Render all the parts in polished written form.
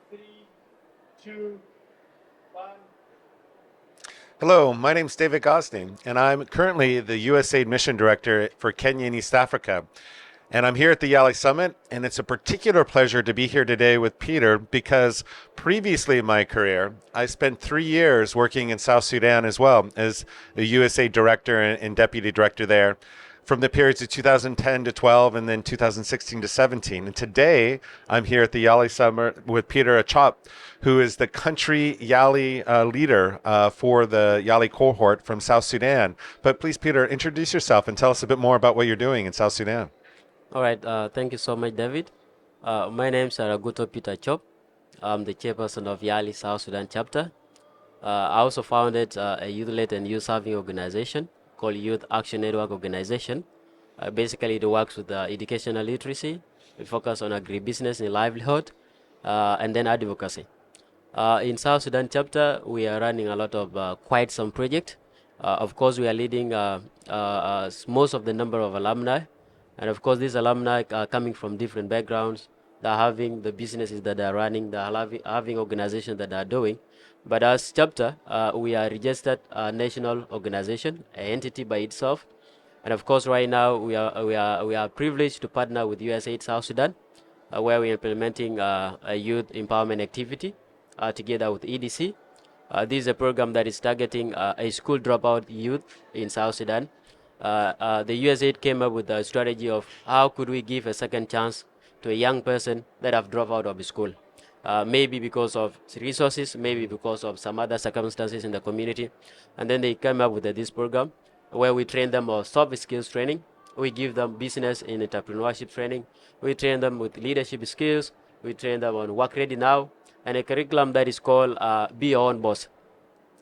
Three, two, one. Hello, my name is David Gosney, and I'm currently the USAID Mission Director for Kenya and East Africa. And I'm here at the YALI Summit, and it's a particular pleasure to be here today with Peter because previously in my career, I spent 3 years working in South Sudan as well as a USAID Director and Deputy Director there from the periods of 2010 to 12 and then 2016 to 17. And today I'm here at the YALI Summit with Peter Achop, who is the country YALI leader for the YALI cohort from South Sudan. But please, Peter, introduce yourself and tell us a bit more about what you're doing in South Sudan. All right, thank you so much, David. My name is Raguto Peter Chop. I'm the chairperson of YALI South Sudan Chapter. I also founded a youth-led and youth-serving organization called Youth Action Network Organization. Basically, it works with educational literacy. We focus on agribusiness and livelihood, and then advocacy. In South Sudan Chapter, we are running a lot of quite some projects. Of course, we are leading most of the number of alumni. And of course, these alumni are coming from different backgrounds. They're having the businesses that they're running, they're having organizations that they're doing. But as chapter, we are registered national organization, an entity by itself. And of course, right now we are privileged to partner with USAID South Sudan, where we're implementing a youth empowerment activity together with EDC. This is a program that is targeting a school dropout youth in South Sudan. The USAID came up with a strategy of how could we give a second chance to a young person that have dropped out of school. Maybe because of resources, maybe because of some other circumstances in the community. And then they came up with this program where we train them on soft skills training. We give them business and entrepreneurship training. We train them with leadership skills. We train them on work ready now and a curriculum that is called Be Your Own Boss.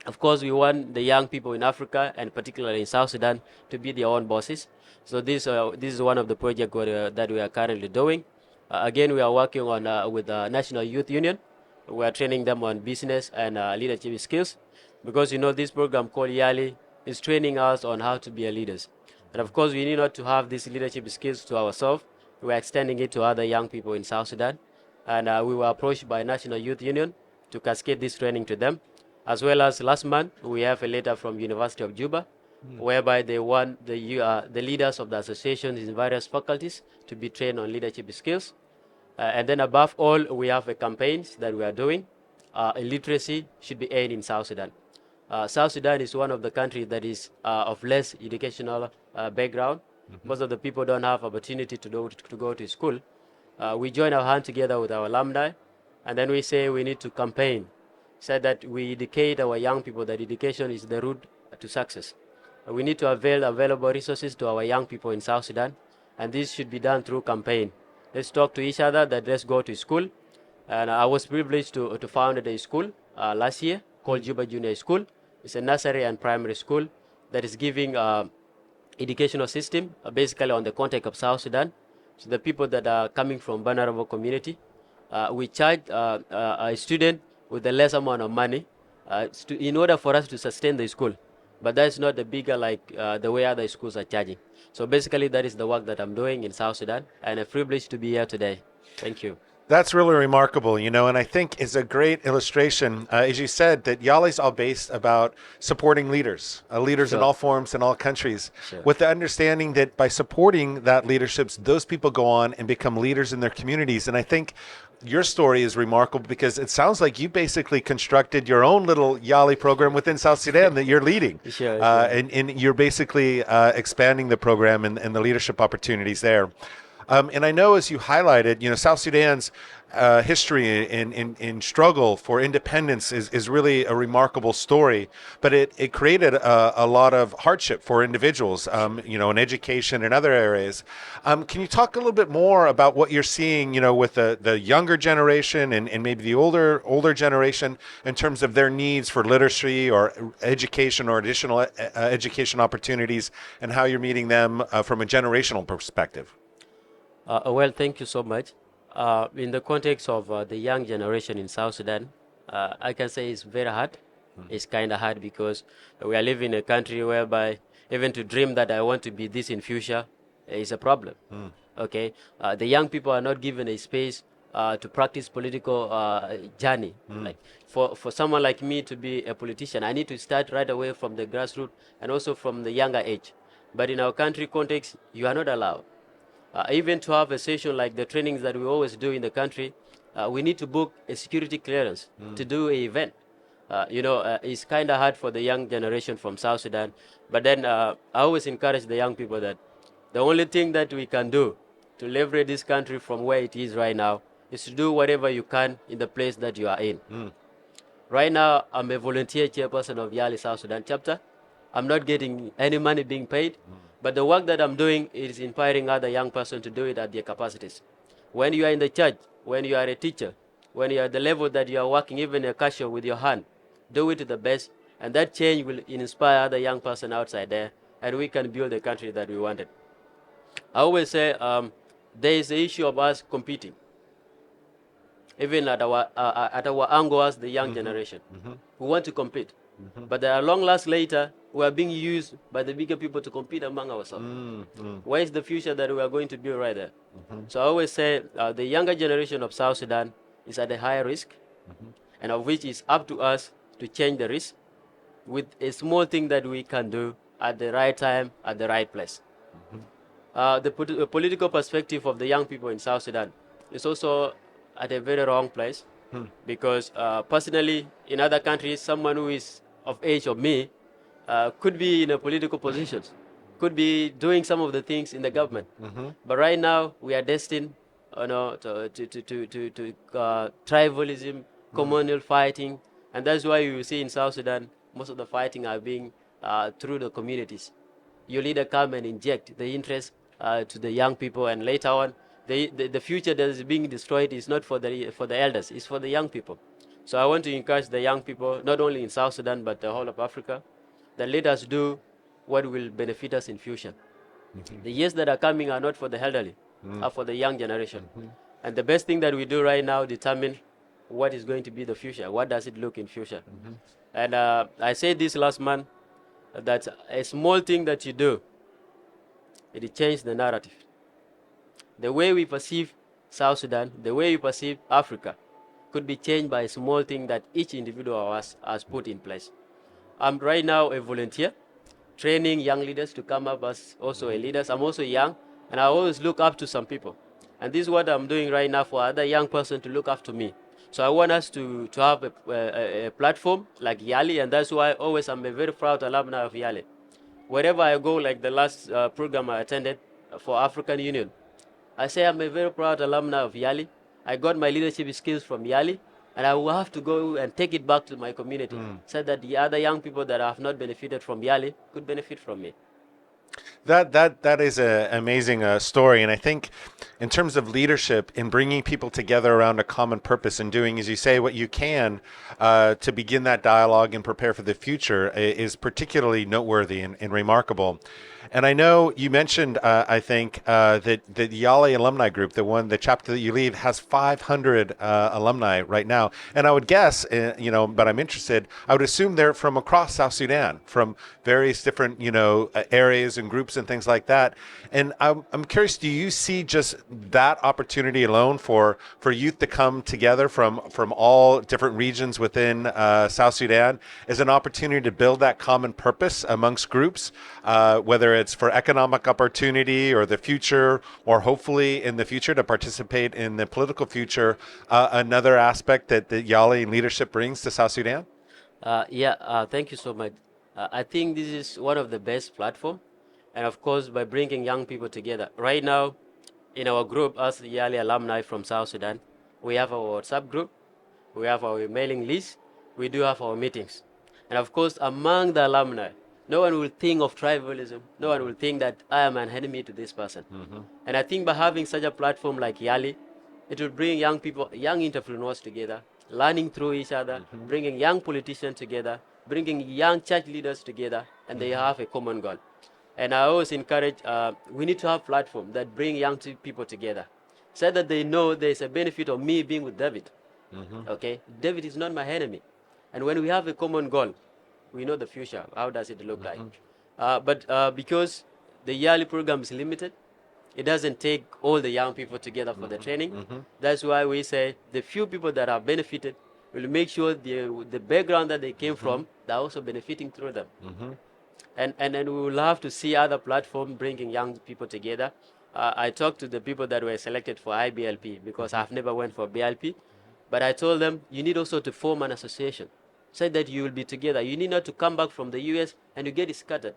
Of course, we want the young people in Africa and particularly in South Sudan to be their own bosses. So this is one of the projects that we are currently doing. Again, we are working on with the National Youth Union. We are training them on business and leadership skills because this program called YALI is training us on how to be a leaders. And of course, we need not to have these leadership skills to ourselves. We are extending it to other young people in South Sudan. And we were approached by National Youth Union to cascade this training to them. As well as last month, we have a letter from University of Juba, whereby they want the leaders of the associations in various faculties to be trained on leadership skills. And then above all, we have a campaigns that we are doing. Illiteracy should be ended in South Sudan. South Sudan is one of the countries that is of less educational background. Most of the people don't have opportunity to go to school. We join our hand together with our alumni, and then we say we need to campaign, said that we educate our young people that education is the route to success. We need to avail available resources to our young people in South Sudan, and this should be done through campaign. Let's talk to each other that let's go to school. And I was privileged to found a school last year called Juba Junior School. It's a nursery and primary school that is giving educational system basically on the context of South Sudan. So the people that are coming from vulnerable community, we charge a student with a less amount of money in order for us to sustain the school. But that's not the bigger like the way other schools are charging. So basically that is the work that I'm doing in South Sudan, and a privilege to be here today. Thank you. That's really remarkable, and I think is a great illustration, as you said, that YALI's all based about supporting leaders, leaders in Sure. all forms in all countries, Sure. with the understanding that by supporting that leadership, those people go on and become leaders in their communities. And I think your story is remarkable because it sounds like you basically constructed your own little YALI program within South Sudan that you're leading. Sure. And you're basically expanding the program and the leadership opportunities there. And I know, as you highlighted, South Sudan's history in struggle for independence is really a remarkable story, but it created a lot of hardship for individuals, in education and other areas. Can you talk a little bit more about what you're seeing, with the younger generation and maybe the older generation in terms of their needs for literacy or education or additional education opportunities, and how you're meeting them from a generational perspective? Well, thank you so much. In the context of the young generation in South Sudan, I can say it's very hard. It's kind of hard because we are living in a country whereby even to dream that I want to be this in future is a problem. Okay, the young people are not given a space to practice political journey. Like for someone like me to be a politician, I need to start right away from the grassroots and also from the younger age. But in our country context, you are not allowed. Even to have a session like the trainings that we always do in the country, we need to book a security clearance to do an event. It's kind of hard for the young generation from South Sudan. But then I always encourage the young people that the only thing that we can do to leverage this country from where it is right now is to do whatever you can in the place that you are in. Right now, I'm a volunteer chairperson of YALI South Sudan Chapter. I'm not getting any money being paid, but the work that I'm doing is inspiring other young person to do it at their capacities. When you are in the church, when you are a teacher, when you are at the level that you are working even a cashier with your hand, do it to the best, and that change will inspire other young person outside there, and we can build the country that we wanted. I always say there is the issue of us competing, even at our angle as the young generation. We want to compete. But at long last later, we are being used by the bigger people to compete among ourselves. Where is the future that we are going to build right there? So I always say the younger generation of South Sudan is at a higher risk, and of which it's up to us to change the risk with a small thing that we can do at the right time, at the right place. The political perspective of the young people in South Sudan is also at a very wrong place, because personally, in other countries, someone who is of age of me could be in a political position, could be doing some of the things in the government. But right now, we are destined, to tribalism, communal fighting, and that's why you see in South Sudan most of the fighting are being through the communities. Your leader come and inject the interest to the young people, and later on, the future that is being destroyed is not for the elders, it's for the young people. So I want to encourage the young people, not only in South Sudan, but the whole of Africa, that let us do what will benefit us in future. The years that are coming are not for the elderly, are for the young generation. And the best thing that we do right now determine what is going to be the future. What does it look in future? And I said this last month, that a small thing that you do, it changes the narrative. The way we perceive South Sudan, the way we perceive Africa, could be changed by a small thing that each individual of us has put in place. I'm right now a volunteer, training young leaders to come up as also a leaders. I'm also young, and I always look up to some people. And this is what I'm doing right now for other young person to look up to me. So I want us to have a platform like YALI, and that's why always I'm a very proud alumni of YALI. Wherever I go, like the last program I attended for African Union, I say I'm a very proud alumni of YALI. I got my leadership skills from YALI, and I will have to go and take it back to my community so that the other young people that have not benefited from YALI could benefit from me. That is an amazing story, and I think in terms of leadership, in bringing people together around a common purpose and doing, as you say, what you can to begin that dialogue and prepare for the future is particularly noteworthy and remarkable. And I know you mentioned, I think, that the YALI Alumni Group, the chapter that you lead, has 500 alumni right now. And I would guess, but I'm interested, I would assume they're from across South Sudan, from various different, areas and groups and things like that. And I'm curious, do you see just that opportunity alone for youth to come together from all different regions within South Sudan as an opportunity to build that common purpose amongst groups, whether it's for economic opportunity or the future, or hopefully in the future to participate in the political future, another aspect that YALI and leadership brings to South Sudan? Thank you so much. I think this is one of the best platform, and of course by bringing young people together. Right now, in our group, as YALI alumni from South Sudan, we have our WhatsApp group, we have our mailing list, we do have our meetings. And of course, among the alumni, no one will think of tribalism. No one will think that I am an enemy to this person. And I think by having such a platform like YALI, it will bring young people, young entrepreneurs together, learning through each other, bringing young politicians together, bringing young church leaders together, and they have a common goal. And I always encourage, we need to have platforms that bring young people together, so that they know there's a benefit of me being with David. Okay, David is not my enemy. And when we have a common goal, we know the future. How does it look like? But because the YALI program is limited, it doesn't take all the young people together for the training. That's why we say the few people that are benefited will make sure the background that they came from, they're also benefiting through them. And we will love to see other platforms bringing young people together. I talked to the people that were selected for IBLP because I've never went for BLP, but I told them you need also to form an association, so that you will be together. You need not to come back from the US and you get scattered.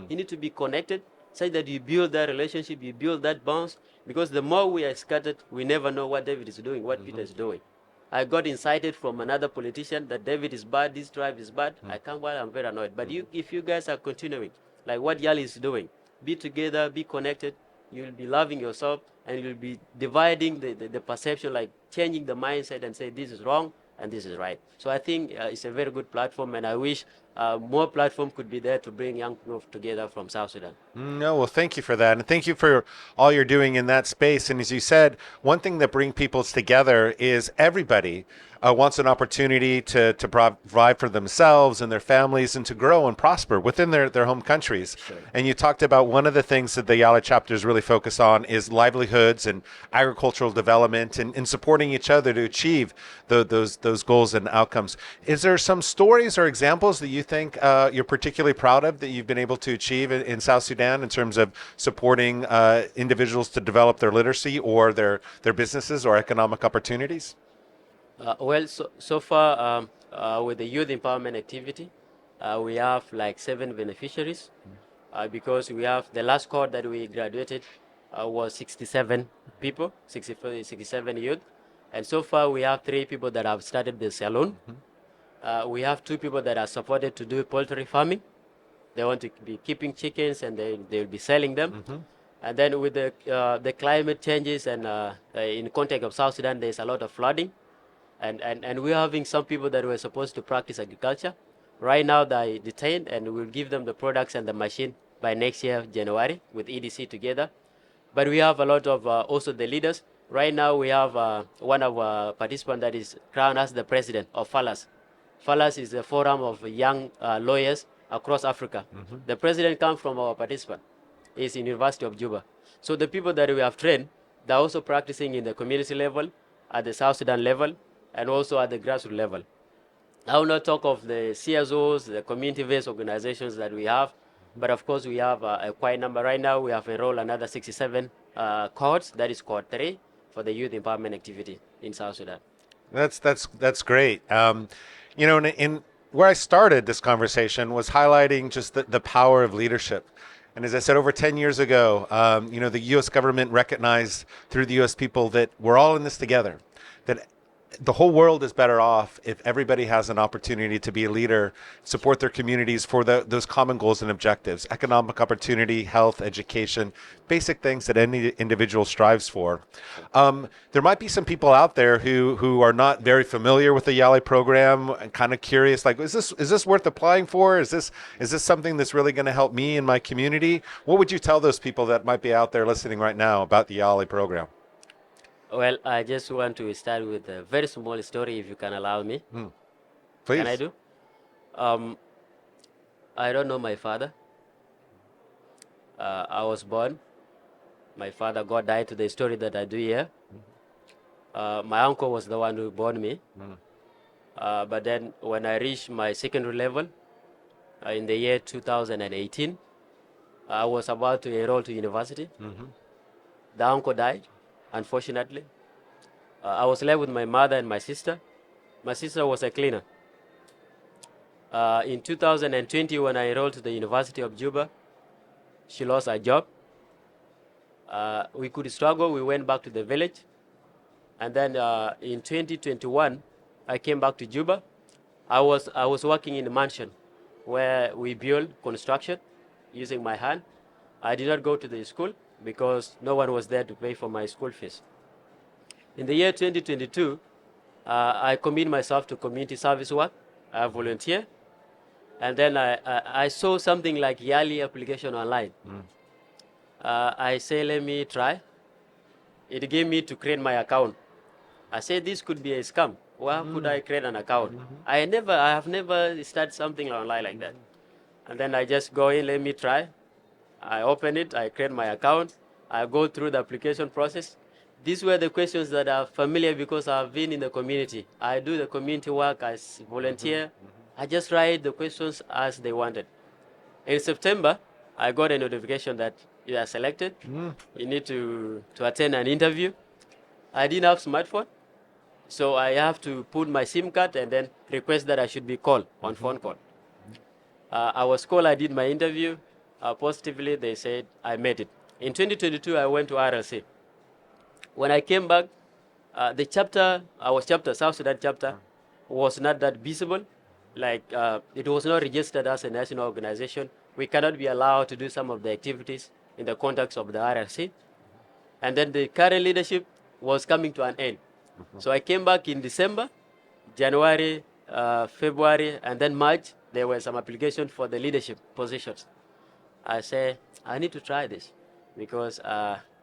You need to be connected, so that you build that relationship, you build that bonds, because the more we are scattered, we never know what David is doing, what Peter is doing. I got incited from another politician that David is bad, this tribe is bad. I can't while I'm very annoyed. But if you guys are continuing, like what Yali is doing, be together, be connected, you'll be loving yourself, and you'll be dividing the perception, like changing the mindset and say this is wrong and this is right. So I think it's a very good platform, and I wish more platform could be there to bring young people together from South Sudan. No, well, thank you for that. And thank you for all you're doing in that space. And as you said, one thing that brings people together is everybody wants an opportunity to provide for themselves and their families and to grow and prosper within their home countries. Sure. And you talked about one of the things that the YALI chapters really focus on is livelihoods and agricultural development and supporting each other to achieve those goals and outcomes. Is there some stories or examples that you think you're particularly proud of that you've been able to achieve in South Sudan in terms of supporting individuals to develop their literacy or their businesses or economic opportunities? Well, so far with the youth empowerment activity, we have like 7 beneficiaries because we have the last cohort that we graduated was 67 people, 67 youth. And so far we have 3 people that have started the salon. We have 2 people that are supported to do poultry farming. They want to be keeping chickens and they will be selling them. And then with the climate changes and in context of South Sudan, there's a lot of flooding. And we're having some people that were supposed to practice agriculture. Right now they're detained, and we'll give them the products and the machine by next year, January, with EDC together. But we have a lot of also the leaders. Right now we have one of our participants that is crowned as the president of FALAS. FALAS is a forum of young lawyers across Africa. The president comes from our participant. He's in University of Juba. So the people that we have trained, they're also practicing in the community level, at the South Sudan level, and also at the grassroots level. I will not talk of the CSOs, the community-based organizations that we have, but of course we have a quite number. Right now we have enrolled another 67 cohorts, that is cohort 3, for the youth empowerment activity in South Sudan. That's great. You know, in where I started this conversation was highlighting just the power of leadership. And as I said, over 10 years ago, you know, the U.S. government recognized through the U.S. people that we're all in this together, that the whole world is better off if everybody has an opportunity to be a leader, support their communities for those common goals and objectives: economic opportunity, health, education, basic things that any individual strives for. There might be some people out there who are not very familiar with the YALI program and kind of curious, like, is this worth applying for? Is this something that's really going to help me and my community? What would you tell those people that might be out there listening right now about the YALI program? Well, I just want to start with a very small story, if you can allow me. Please. Can I do? I don't know my father. I was born. My father, God died, to the story that I do here. My uncle was the one who born me. But then when I reached my secondary level in the year 2018, I was about to enroll to university. The uncle died, unfortunately. I was left with my mother and my sister. My sister was a cleaner. In 2020, when I enrolled to the University of Juba, she lost her job. We could struggle. We went back to the village. And then in 2021, I came back to Juba. I was working in a mansion where we build construction using my hand. I did not go to the school because no one was there to pay for my school fees. In the year 2022, I committed myself to community service work. I volunteer. And then I saw something like YALI application online. I say, let me try. It gave me to create my account. I said, this could be a scam. Why could I create an account? I have never started something online like that. And then I just go in, let me try. I open it, I create my account. I go through the application process. These were the questions that are familiar because I've been in the community. I do the community work as volunteer. I just write the questions as they wanted. In September, I got a notification that you are selected. You need to attend an interview. I didn't have smartphone, so I have to put my SIM card and then request that I should be called on phone call. I was called, I did my interview. Positively, they said I made it. In 2022, I went to RLC. When I came back, the chapter, our chapter, South Sudan chapter, was not that visible. Like, it was not registered as a national organization. We cannot be allowed to do some of the activities in the context of the RLC. And then the current leadership was coming to an end. So I came back in December, January, February, and then March. There were some applications for the leadership positions. I say, I need to try this because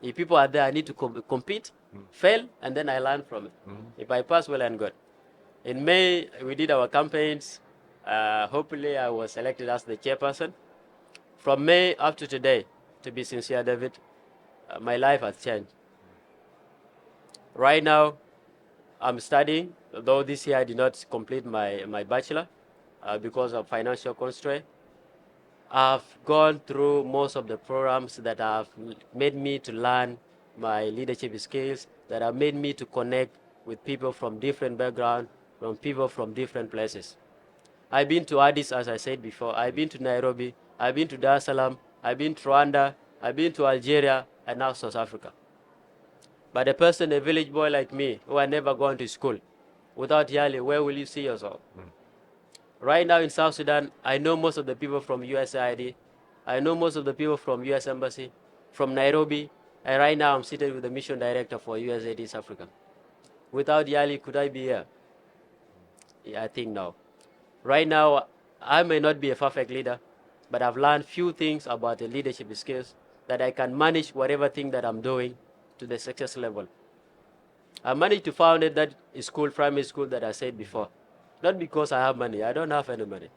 if people are there, I need to compete, fail, and then I learn from it. If I pass, well and good. In May, we did our campaigns. Hopefully, I was selected as the chairperson. From May up to today, to be sincere, David, my life has changed. Right now, I'm studying, though this year I did not complete my bachelor because of financial constraint. I've gone through most of the programs that have made me to learn my leadership skills, that have made me to connect with people from different backgrounds, from people from different places. I've been to Addis, as I said before. I've been to Nairobi. I've been to Dar es Salaam. I've been to Rwanda. I've been to Algeria and now South Africa. But a person, a village boy like me, who had never gone to school, without YALI, where will you see yourself? Right now in South Sudan, I know most of the people from USAID. I know most of the people from US Embassy, from Nairobi. And right now I'm seated with the Mission Director for USAID East Africa. Without YALI, could I be here? Yeah, I think no. Right now, I may not be a perfect leader, but I've learned few things about the leadership skills that I can manage whatever thing that I'm doing to the success level. I managed to found that school, primary school that I said before. Not because I have money, I don't have any money.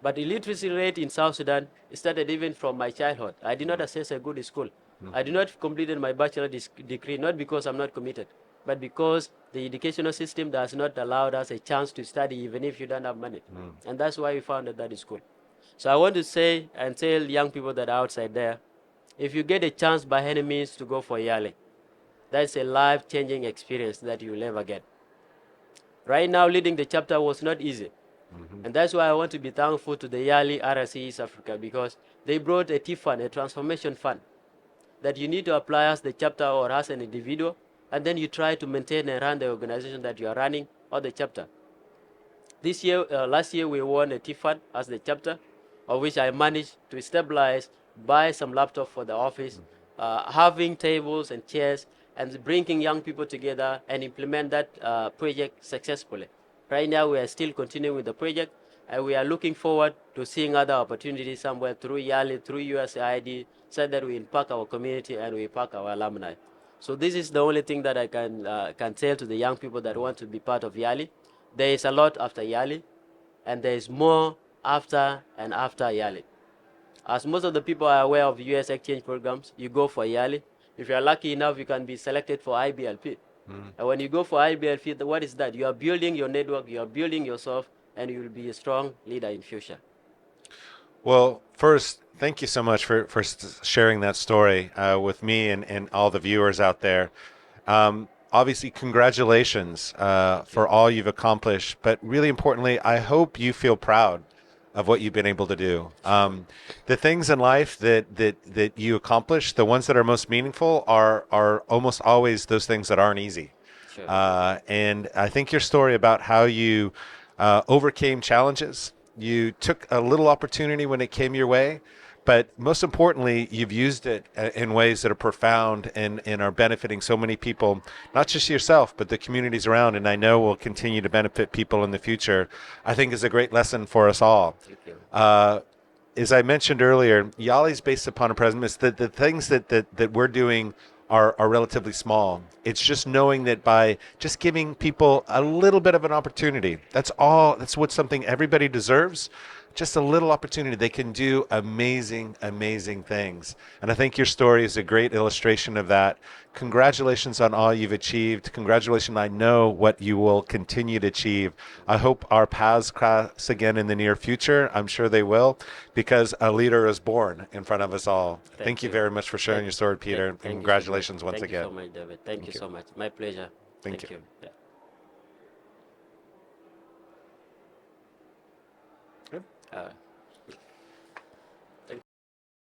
But the illiteracy rate in South Sudan started even from my childhood. I did not access a good school. I did not complete my bachelor degree, not because I'm not committed, but because the educational system does not allow us a chance to study even if you don't have money. And that's why we founded that school. So I want to say and tell young people that are outside there, if you get a chance by any means to go for YALI, that's a life-changing experience that you'll never get. Right now, leading the chapter was not easy. And that's why I want to be thankful to the YALI RSC East Africa, because they brought a T fund, a transformation fund, that you need to apply as the chapter or as an individual, and then you try to maintain and run the organization that you are running or the chapter. This year, last year, we won a T fund as the chapter, of which I managed to stabilize, buy some laptop for the office, having tables and chairs, and bringing young people together and implement that project successfully. Right now, we are still continuing with the project, and we are looking forward to seeing other opportunities somewhere through YALI, through USAID, so that we impact our community and we impact our alumni. So this is the only thing that I can tell to the young people that want to be part of YALI. There is a lot after YALI, and there is more after and after YALI. As most of the people are aware of US exchange programs, you go for YALI. If you are lucky enough, you can be selected for IBLP. And when you go for IBLP, what is that? You are building your network, you are building yourself, and you will be a strong leader in future. Well, first, thank you so much for sharing that story with me and all the viewers out there. Obviously, congratulations for all you've accomplished, but really importantly, I hope you feel proud of what you've been able to do. The things in life that you accomplish, the ones that are most meaningful are almost always those things that aren't easy. Sure. And I think your story about how you overcame challenges, you took a little opportunity when it came your way, but most importantly, you've used it in ways that are profound and are benefiting so many people, not just yourself, but the communities around, and I know will continue to benefit people in the future. I think is a great lesson for us all. Thank you. As I mentioned earlier, YALI is based upon a premise that the things that we're doing are relatively small. It's just knowing that by just giving people a little bit of an opportunity, that's all. That's what something everybody deserves. just a little opportunity, they can do amazing, amazing things. And I think your story is a great illustration of that. Congratulations on all you've achieved. Congratulations. I know what you will continue to achieve. I hope our paths cross again in the near future. I'm sure they will, because a leader is born in front of us all. Thank you very much for sharing your story, Peter. And congratulations once again. Thank you so much, David. Thank you so much. My pleasure. Thank you. Yeah. Good. Uh,